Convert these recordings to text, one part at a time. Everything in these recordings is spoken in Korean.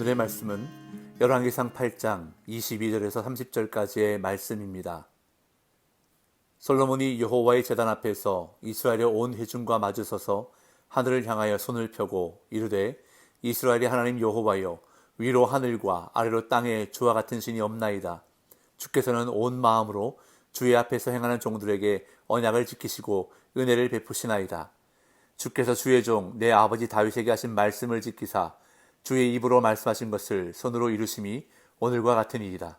오늘의 말씀은 열왕기상 8장 22절에서 30절까지의 말씀입니다. 솔로몬이 여호와의 제단 앞에서 이스라엘의 온 회중과 마주서서 하늘을 향하여 손을 펴고 이르되 이스라엘의 하나님 여호와여, 위로 하늘과 아래로 땅에 주와 같은 신이 없나이다. 주께서는 온 마음으로 주의 앞에서 행하는 종들에게 언약을 지키시고 은혜를 베푸시나이다. 주께서 주의 종 내 아버지 다윗에게 하신 말씀을 지키사 주의 입으로 말씀하신 것을 손으로 이루심이 오늘과 같으니이다.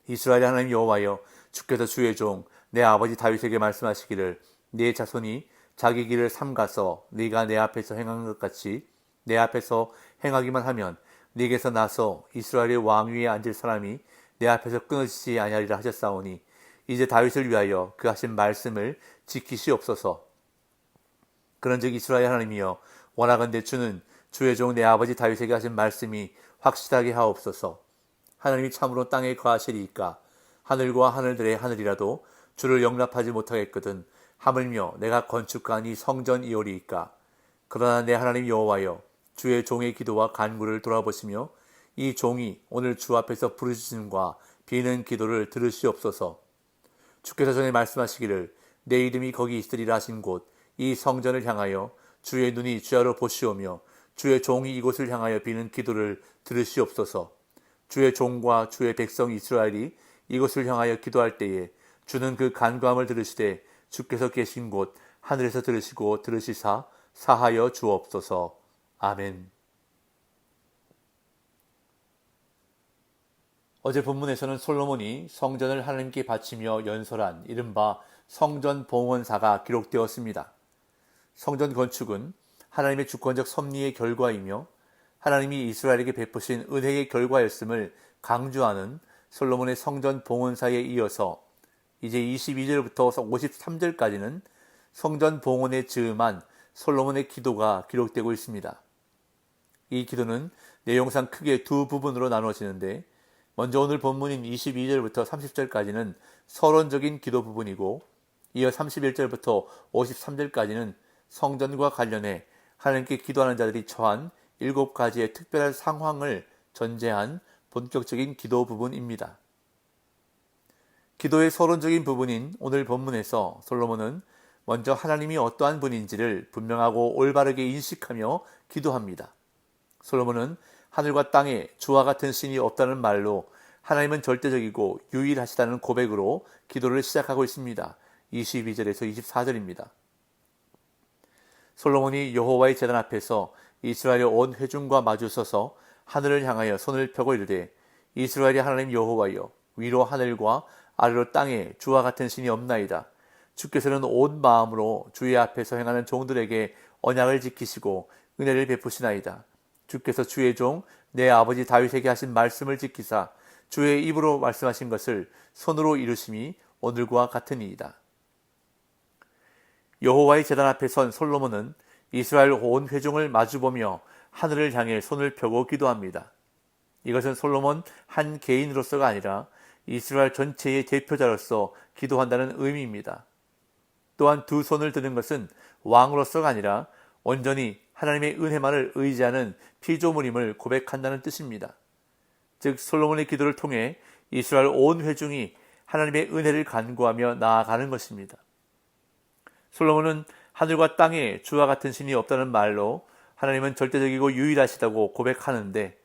이스라엘의 하나님 여호와여, 주께서 주의 종 내 아버지 다윗에게 말씀하시기를 네 자손이 자기 길을 삼가서 네가 내 앞에서 행한 것 같이 내 앞에서 행하기만 하면 네게서 나서 이스라엘의 왕위에 앉을 사람이 내 앞에서 끊어지지 아니하리라 하셨사오니 이제 다윗을 위하여 그 하신 말씀을 지키시옵소서. 그런즉 이스라엘 하나님이여, 원하건대 주는 주의 종 내 아버지 다윗에게 하신 말씀이 확실하게 하옵소서. 하나님이 참으로 땅에 거하시리이까 하늘과 하늘들의 하늘이라도 주를 영납하지 못하겠거든 하물며 내가 건축한 이 성전이오리이까. 그러나 내 하나님 여호와여, 주의 종의 기도와 간구를 돌아보시며 이 종이 오늘 주 앞에서 부르짖음과 비는 기도를 들으시옵소서. 주께서 전에 말씀하시기를 내 이름이 거기 있으리라 하신 곳 이 성전을 향하여 주의 눈이 주야로 보시오며 주의 종이 이곳을 향하여 비는 기도를 들으시옵소서. 주의 종과 주의 백성 이스라엘이 이곳을 향하여 기도할 때에 주는 그 간구함을 들으시되 주께서 계신 곳 하늘에서 들으시고 들으시사 사하여 주옵소서. 아멘. 어제 본문에서는 솔로몬이 성전을 하나님께 바치며 연설한 이른바 성전 봉헌사가 기록되었습니다. 성전 건축은 하나님의 주권적 섭리의 결과이며 하나님이 이스라엘에게 베푸신 은혜의 결과였음을 강조하는 솔로몬의 성전 봉헌사에 이어서 이제 22절부터 53절까지는 성전 봉헌에 즈음한 솔로몬의 기도가 기록되고 있습니다. 이 기도는 내용상 크게 두 부분으로 나누어지는데, 먼저 오늘 본문인 22절부터 30절까지는 서론적인 기도 부분이고, 이어 31절부터 53절까지는 성전과 관련해 하나님께 기도하는 자들이 처한 7가지의 특별한 상황을 전제한 본격적인 기도 부분입니다. 기도의 서론적인 부분인 오늘 본문에서 솔로몬은 먼저 하나님이 어떠한 분인지를 분명하고 올바르게 인식하며 기도합니다. 솔로몬은 하늘과 땅에 주와 같은 신이 없다는 말로 하나님은 절대적이고 유일하시다는 고백으로 기도를 시작하고 있습니다. 22절에서 24절입니다. 솔로몬이 여호와의 제단 앞에서 이스라엘의 온 회중과 마주서서 하늘을 향하여 손을 펴고 이르되 이스라엘의 하나님 여호와여, 위로 하늘과 아래로 땅에 주와 같은 신이 없나이다. 주께서는 온 마음으로 주의 앞에서 행하는 종들에게 언약을 지키시고 은혜를 베푸시나이다. 주께서 주의 종 내 아버지 다윗에게 하신 말씀을 지키사 주의 입으로 말씀하신 것을 손으로 이루심이 오늘과 같으니이다. 여호와의 제단 앞에 선 솔로몬은 이스라엘 온 회중을 마주보며 하늘을 향해 손을 펴고 기도합니다. 이것은 솔로몬 한 개인으로서가 아니라 이스라엘 전체의 대표자로서 기도한다는 의미입니다. 또한 두 손을 드는 것은 왕으로서가 아니라 온전히 하나님의 은혜만을 의지하는 피조물임을 고백한다는 뜻입니다. 즉 솔로몬의 기도를 통해 이스라엘 온 회중이 하나님의 은혜를 간구하며 나아가는 것입니다. 솔로몬은 하늘과 땅에 주와 같은 신이 없다는 말로 하나님은 절대적이고 유일하시다고 고백하는데,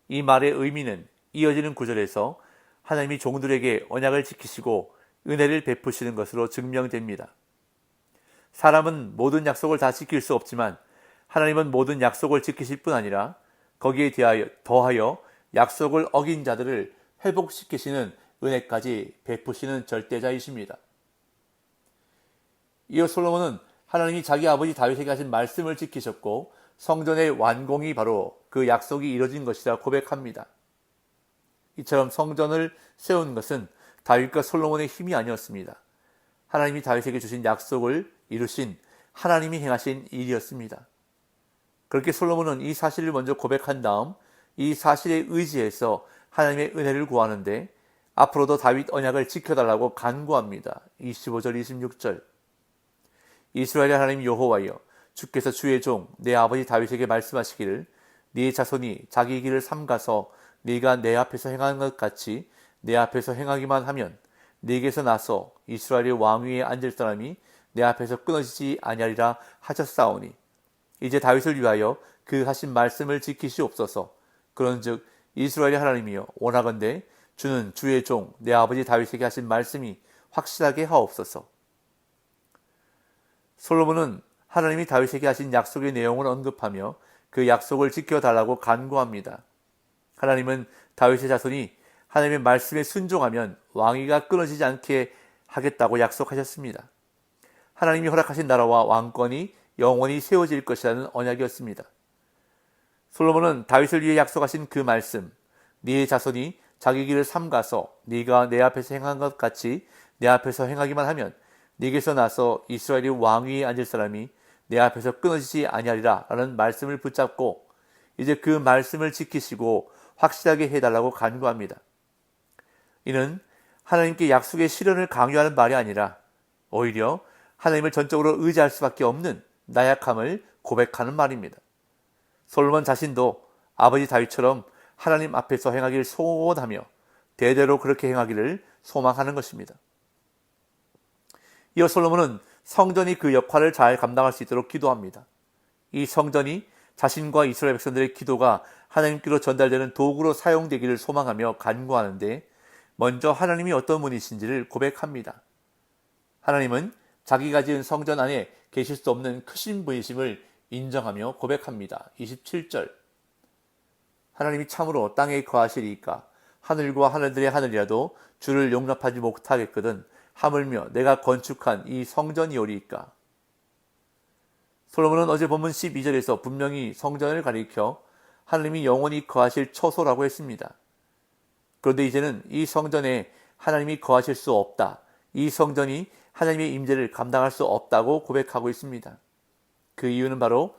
이 말의 의미는 이어지는 구절에서 하나님이 종들에게 언약을 지키시고 은혜를 베푸시는 것으로 증명됩니다. 사람은 모든 약속을 다 지킬 수 없지만 하나님은 모든 약속을 지키실 뿐 아니라 거기에 더하여 약속을 어긴 자들을 회복시키시는 은혜까지 베푸시는 절대자이십니다. 이어 솔로몬은 하나님이 자기 아버지 다윗에게 하신 말씀을 지키셨고 성전의 완공이 바로 그 약속이 이루어진 것이라 고백합니다. 이처럼 성전을 세운 것은 다윗과 솔로몬의 힘이 아니었습니다. 하나님이 다윗에게 주신 약속을 이루신 하나님이 행하신 일이었습니다. 그렇게 솔로몬은 이 사실을 먼저 고백한 다음 이 사실에 의지해서 하나님의 은혜를 구하는데, 앞으로도 다윗 언약을 지켜달라고 간구합니다. 25절 26절. 이스라엘의 하나님 여호와여, 주께서 주의 종 내 아버지 다윗에게 말씀하시기를 네 자손이 자기 길을 삼가서 네가 내 앞에서 행한 것 같이 내 앞에서 행하기만 하면 네게서 나서 이스라엘의 왕위에 앉을 사람이 내 앞에서 끊어지지 아니하리라 하셨사오니 이제 다윗을 위하여 그 하신 말씀을 지키시옵소서. 그런즉 이스라엘의 하나님이여 원하건대 주는 주의 종 내 아버지 다윗에게 하신 말씀이 확실하게 하옵소서. 솔로몬은 하나님이 다윗에게 하신 약속의 내용을 언급하며 그 약속을 지켜달라고 간구합니다. 하나님은 다윗의 자손이 하나님의 말씀에 순종하면 왕위가 끊어지지 않게 하겠다고 약속하셨습니다. 하나님이 허락하신 나라와 왕권이 영원히 세워질 것이라는 언약이었습니다. 솔로몬은 다윗을 위해 약속하신 그 말씀, 네 자손이 자기 길을 삼가서 네가 내 앞에서 행한 것 같이 내 앞에서 행하기만 하면 네게서 나서 이스라엘의 왕위에 앉을 사람이 내 앞에서 끊어지지 아니하리라 라는 말씀을 붙잡고 이제 그 말씀을 지키시고 확실하게 해달라고 간구합니다. 이는 하나님께 약속의 실현을 강요하는 말이 아니라 오히려 하나님을 전적으로 의지할 수밖에 없는 나약함을 고백하는 말입니다. 솔로몬 자신도 아버지 다윗처럼 하나님 앞에서 행하기를 소원하며 대대로 그렇게 행하기를 소망하는 것입니다. 이어 솔로몬은 성전이 그 역할을 잘 감당할 수 있도록 기도합니다. 이 성전이 자신과 이스라엘 백성들의 기도가 하나님께로 전달되는 도구로 사용되기를 소망하며 간구하는데 먼저 하나님이 어떤 분이신지를 고백합니다. 하나님은 자기가 지은 성전 안에 계실 수 없는 크신 분이심을 인정하며 고백합니다. 27절 하나님이 참으로 땅에 거하시리이까 하늘과 하늘들의 하늘이라도 주를 용납하지 못하겠거든 하물며 내가 건축한 이 성전이오리이까. 솔로몬은 어제 본문 12절에서 분명히 성전을 가리켜 하나님이 영원히 거하실 처소라고 했습니다. 그런데 이제는 이 성전에 하나님이 거하실 수 없다. 이 성전이 하나님의 임재를 감당할 수 없다고 고백하고 있습니다. 그 이유는 바로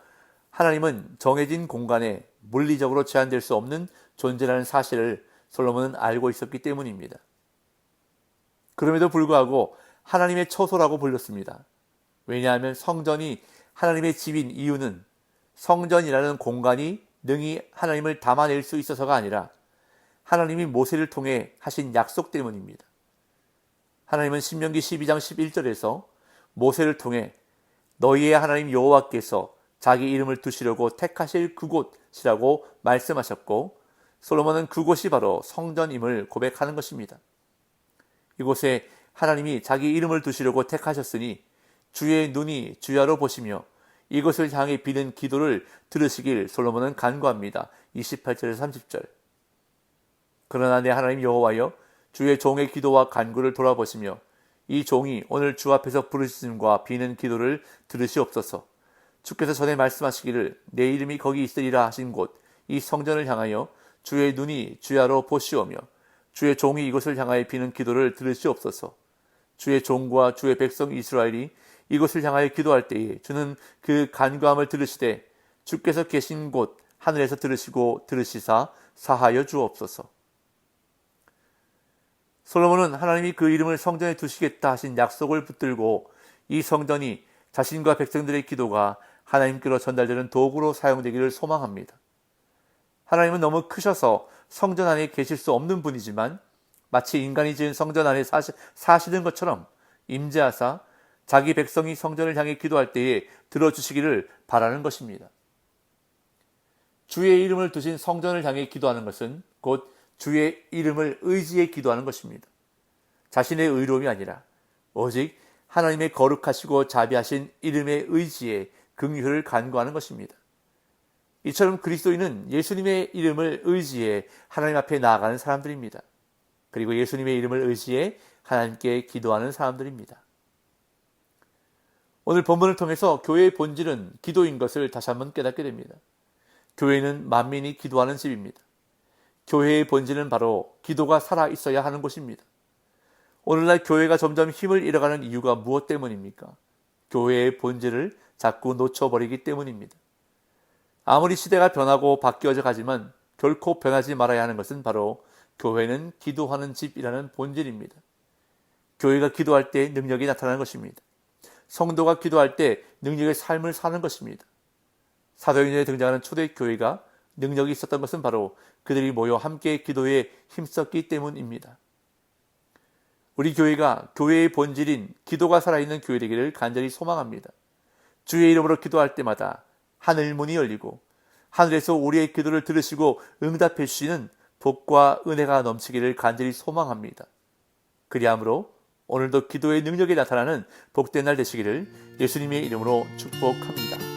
하나님은 정해진 공간에 물리적으로 제한될 수 없는 존재라는 사실을 솔로몬은 알고 있었기 때문입니다. 그럼에도 불구하고 하나님의 처소라고 불렸습니다. 왜냐하면 성전이 하나님의 집인 이유는 성전이라는 공간이 능히 하나님을 담아낼 수 있어서가 아니라 하나님이 모세를 통해 하신 약속 때문입니다. 하나님은 신명기 12장 11절에서 모세를 통해 너희의 하나님 여호와께서 자기 이름을 두시려고 택하실 그곳이라고 말씀하셨고 솔로몬은 그곳이 바로 성전임을 고백하는 것입니다. 이곳에 하나님이 자기 이름을 두시려고 택하셨으니 주의 눈이 주야로 보시며 이것을 향해 비는 기도를 들으시길 솔로몬은 간구합니다. 28절에서 30절 그러나 내 하나님 여호와여 주의 종의 기도와 간구를 돌아보시며 이 종이 오늘 주 앞에서 부르짖음과 비는 기도를 들으시옵소서. 주께서 전에 말씀하시기를 내 이름이 거기 있으리라 하신 곳 이 성전을 향하여 주의 눈이 주야로 보시오며 주의 종이 이곳을 향하여 비는 기도를 들으시옵소서. 주의 종과 주의 백성 이스라엘이 이곳을 향하여 기도할 때에 주는 그 간구함을 들으시되 주께서 계신 곳 하늘에서 들으시고 들으시사 사하여 주옵소서. 솔로몬은 하나님이 그 이름을 성전에 두시겠다 하신 약속을 붙들고 이 성전이 자신과 백성들의 기도가 하나님께로 전달되는 도구로 사용되기를 소망합니다. 하나님은 너무 크셔서 성전 안에 계실 수 없는 분이지만 마치 인간이 지은 성전 안에 사시는 것처럼 임재하사 자기 백성이 성전을 향해 기도할 때에 들어주시기를 바라는 것입니다. 주의 이름을 두신 성전을 향해 기도하는 것은 곧 주의 이름을 의지해 기도하는 것입니다. 자신의 의로움이 아니라 오직 하나님의 거룩하시고 자비하신 이름의 의지에 긍휼을 간구하는 것입니다. 이처럼 그리스도인은 예수님의 이름을 의지해 하나님 앞에 나아가는 사람들입니다. 그리고 예수님의 이름을 의지해 하나님께 기도하는 사람들입니다. 오늘 본문을 통해서 교회의 본질은 기도인 것을 다시 한번 깨닫게 됩니다. 교회는 만민이 기도하는 집입니다. 교회의 본질은 바로 기도가 살아 있어야 하는 곳입니다. 오늘날 교회가 점점 힘을 잃어가는 이유가 무엇 때문입니까? 교회의 본질을 자꾸 놓쳐버리기 때문입니다. 아무리 시대가 변하고 바뀌어져 가지만 결코 변하지 말아야 하는 것은 바로 교회는 기도하는 집이라는 본질입니다. 교회가 기도할 때 능력이 나타나는 것입니다. 성도가 기도할 때 능력의 삶을 사는 것입니다. 사도행전에 등장하는 초대교회가 능력이 있었던 것은 바로 그들이 모여 함께 기도에 힘썼기 때문입니다. 우리 교회가 교회의 본질인 기도가 살아있는 교회 되기를 간절히 소망합니다. 주의 이름으로 기도할 때마다 하늘 문이 열리고 하늘에서 우리의 기도를 들으시고 응답해 주시는 복과 은혜가 넘치기를 간절히 소망합니다. 그리함으로 오늘도 기도의 능력이 나타나는 복된 날 되시기를 예수님의 이름으로 축복합니다.